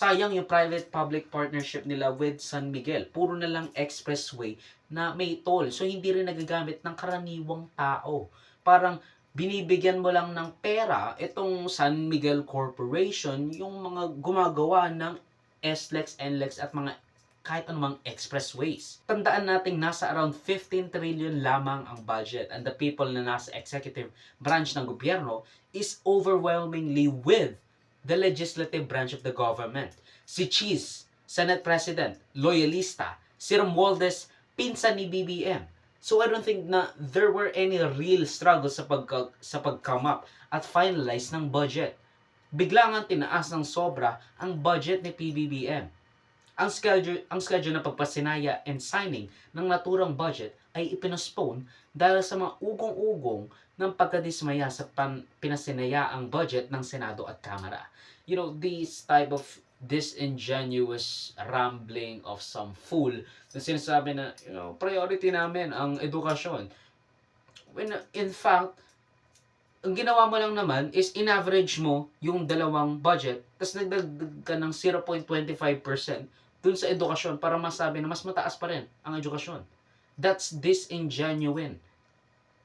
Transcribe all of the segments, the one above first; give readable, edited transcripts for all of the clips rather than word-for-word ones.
Sayang yung private-public partnership nila with San Miguel. Puro na lang expressway na may toll. So, hindi rin nagagamit ng karaniwang tao. Parang binibigyan mo lang ng pera itong San Miguel Corporation, yung mga gumagawa ng SLEX, NLEX at mga kahit anumang expressways. Tandaan natin nasa around 15 trillion lamang ang budget, and the people na nasa executive branch ng gobyerno is overwhelmingly with the legislative branch of the government. Si Cheese, Senate President, loyalista. Si Romualdez, pinsan ni BBM. So I don't think na there were any real struggles sa pag-come up at finalize ng budget. Bigla nga tinaas ng sobra ang budget ni PBBM. Ang schedule ng pagpasinaya and signing ng naturang budget ay ipinospone dahil sa mga ugong-ugong ng pagkadismaya sa pinasinayaang budget ng Senado at Kamara. You know, these type of disingenuous rambling of some fool na sinasabi na, priority namin ang edukasyon. When in fact, ang ginawa mo lang naman is in-average mo yung dalawang budget, tapos nagdagdag ka ng 0.25% dun sa edukasyon para masabi na mas mataas pa rin ang edukasyon. That's disingenuine.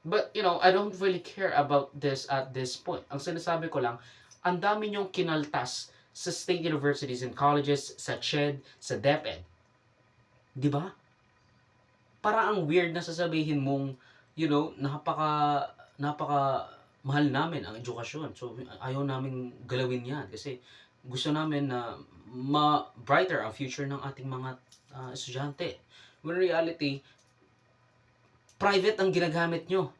But, I don't really care about this at this point. Ang sinasabi ko lang, ang dami nyong kinaltas sa state universities and colleges, sa CHED, sa DepEd. Di ba? Para ang weird na sasabihin mong, napaka mahal namin ang edukasyon. So, ayaw namin galawin yan kasi gusto namin na brighter ang future ng ating mga estudyante. When reality, private ang ginagamit nyo.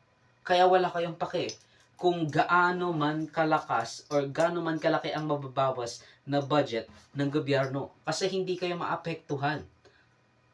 Kaya wala kayong pake kung gaano man kalakas or gaano man kalaki ang mababawas na budget ng gobyerno. Kasi hindi kayo maapektuhan.